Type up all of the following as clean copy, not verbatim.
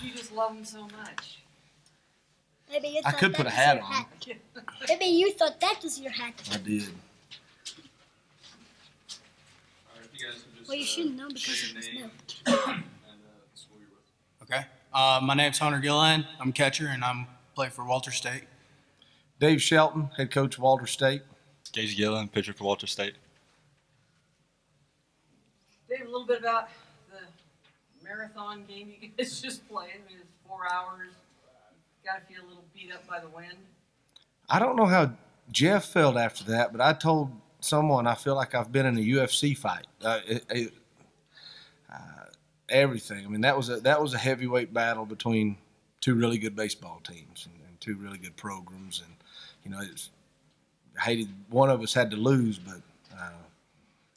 You just love him so much. Maybe you I thought could that put a was hat your on. Maybe you thought that was your hat. I did. All right, if you guys would just, Well, you shouldn't know because say it your was name milk. and the school you're with. Okay. My name's Hunter Gilliland. I'm catcher, and I'm play for Walter State. Dave Shelton, head coach of Walter State. Gage Gillen, pitcher for Walter State. Dave, a little bit about the marathon game you guys just played. I mean, it's 4 hours. Got to feel a little beat up by the wind. I don't know how Jeff felt after that, but I told someone I feel like I've been in a UFC fight. Everything. I mean, that was a heavyweight battle between two really good baseball teams and two really good programs, and you know, I hated one of us had to lose, but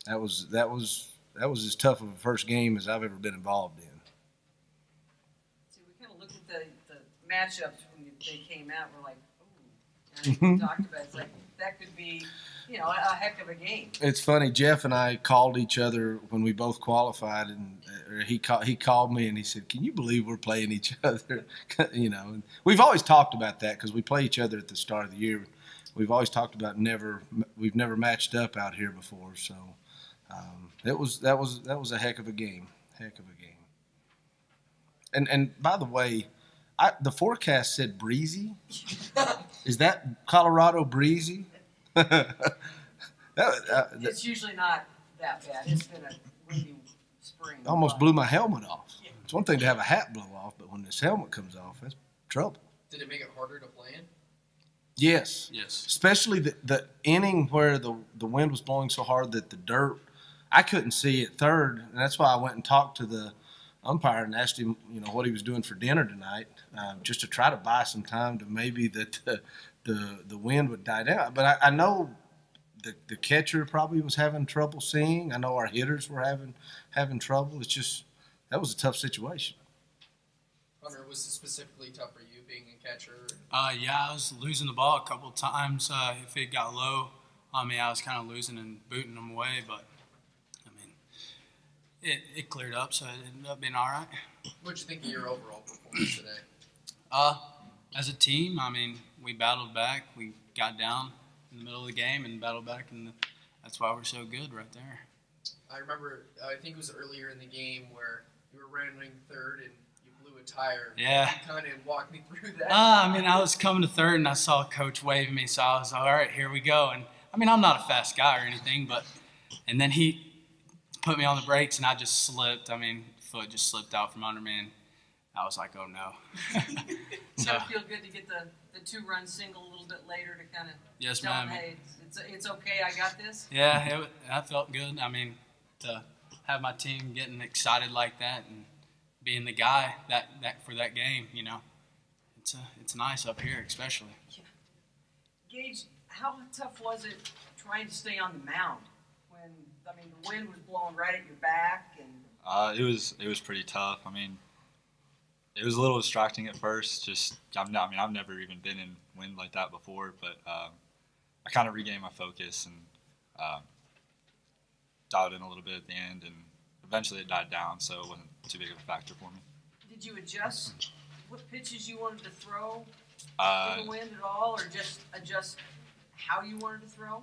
that was as tough of a first game as I've ever been involved in. See, we kind of looked at the matchups when they came out. We're like, ooh, and we talked about it's like that could be, you know, a heck of a game. It's funny. Jeff and I called each other when we both qualified, and he called me and he said, "Can you believe we're playing each other?" You know, and we've always talked about that because we play each other at the start of the year. We've always talked about we've never matched up out here before, so that was a heck of a game, And by the way, the forecast said breezy. Is that Colorado breezy? It's usually not that bad. It's been a windy spring. Almost blew my helmet off. It's one thing to have a hat blow off, but when this helmet comes off, that's trouble. Did it make it harder to play in? Yes. Yes. Especially the inning where the wind was blowing so hard that the dirt, I couldn't see at third, and that's why I went and talked to the umpire and asked him, you know, what he was doing for dinner tonight, just to try to buy some time to maybe that the wind would die down. But I know the catcher probably was having trouble seeing. I know our hitters were having trouble. It's just that was a tough situation. Hunter, was it specifically tough for you being a catcher? Yeah, I was losing the ball a couple of times. If it got low on me, I was kind of losing and booting them away. But, I mean, it cleared up, so it ended up being all right. What did you think of your overall performance today? As a team, I mean, we battled back. We got down in the middle of the game and battled back, and that's why we're so good right there. I remember, I think it was earlier in the game where you were running third and you blew a tire. Yeah. Can you kind of walk me through that? I mean, I was coming to third, and I saw Coach waving me, so I was like, all right, here we go. And, I mean, I'm not a fast guy or anything, and then he put me on the brakes, and I just slipped. I mean, foot just slipped out from under me, and I was like, oh, no. So it feel good to get the two-run single a little bit later to kind of Yes, tell ma'am. them, hey, it's okay, I got this? Yeah, that felt good. I mean, to have my team getting excited like that and being the guy that for that game, you know, it's nice up here, especially. Yeah. Gage, how tough was it trying to stay on the mound when the wind was blowing right at your back and? It was pretty tough. I mean, it was a little distracting at first. I've never even been in wind like that before, but I kind of regained my focus and dialed in a little bit at the end, and eventually it died down, so it wasn't too big of a factor for me. Did you adjust what pitches you wanted to throw Uh, in the wind at all, or just adjust how you wanted to throw?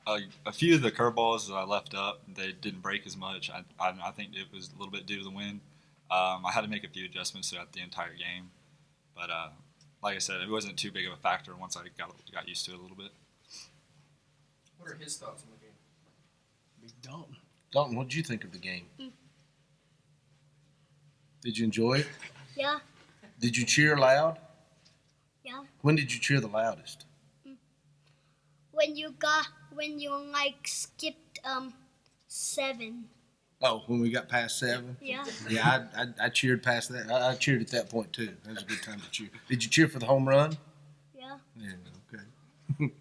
A few of the curveballs that I left up, they didn't break as much. I think it was a little bit due to the wind. I had to make a few adjustments throughout the entire game, but like I said, it wasn't too big of a factor once I got used to it a little bit. What are his thoughts on the game? Dalton, what did you think of the game? Did you enjoy it? Yeah. Did you cheer loud? Yeah. When did you cheer the loudest? When you skipped 7. Oh, when we got past 7? Yeah. Yeah, I cheered past that. I cheered at that point, too. That was a good time to cheer. Did you cheer for the home run? Yeah. Yeah, okay.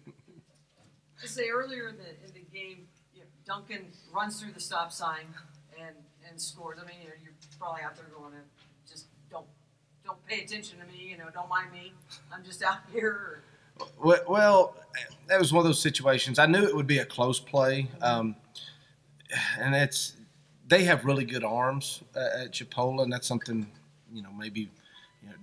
To say earlier in the game, Duncan runs through the stop sign and scores. I mean, you're probably out there going, just don't pay attention to me. Don't mind me. I'm just out here. Well, that was one of those situations. I knew it would be a close play, and they have really good arms at Chipola, and that's something, maybe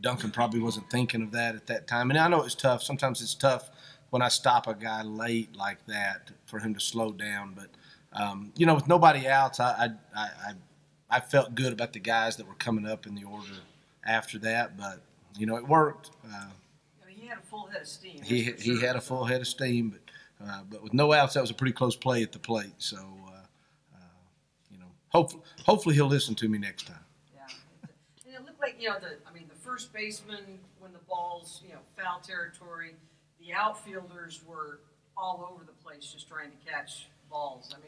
Duncan probably wasn't thinking of that at that time. And I know it's tough. Sometimes it's tough when I stop a guy late like that for him to slow down. But with nobody else, I felt good about the guys that were coming up in the order after that. But it worked. He had a full head of steam. He had a full head of steam, but with no outs, that was a pretty close play at the plate. So hopefully he'll listen to me next time. Yeah, and it looked like the first baseman, when the ball's foul territory, the outfielders were all over the place just trying to catch balls. I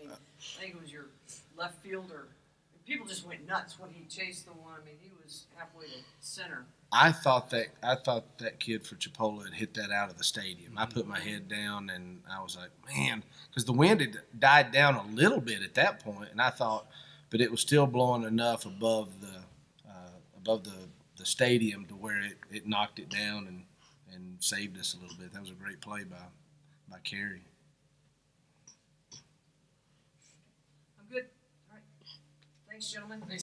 think it was your left fielder. People just went nuts when he chased the one. He was halfway to center. I thought that kid for Chipola had hit that out of the stadium. I put my head down and I was like, man, because the wind had died down a little bit at that point, and I thought, but it was still blowing enough above the stadium to where it knocked it down and saved us a little bit. That was a great play by Carey. I'm good. All right. Thanks, gentlemen.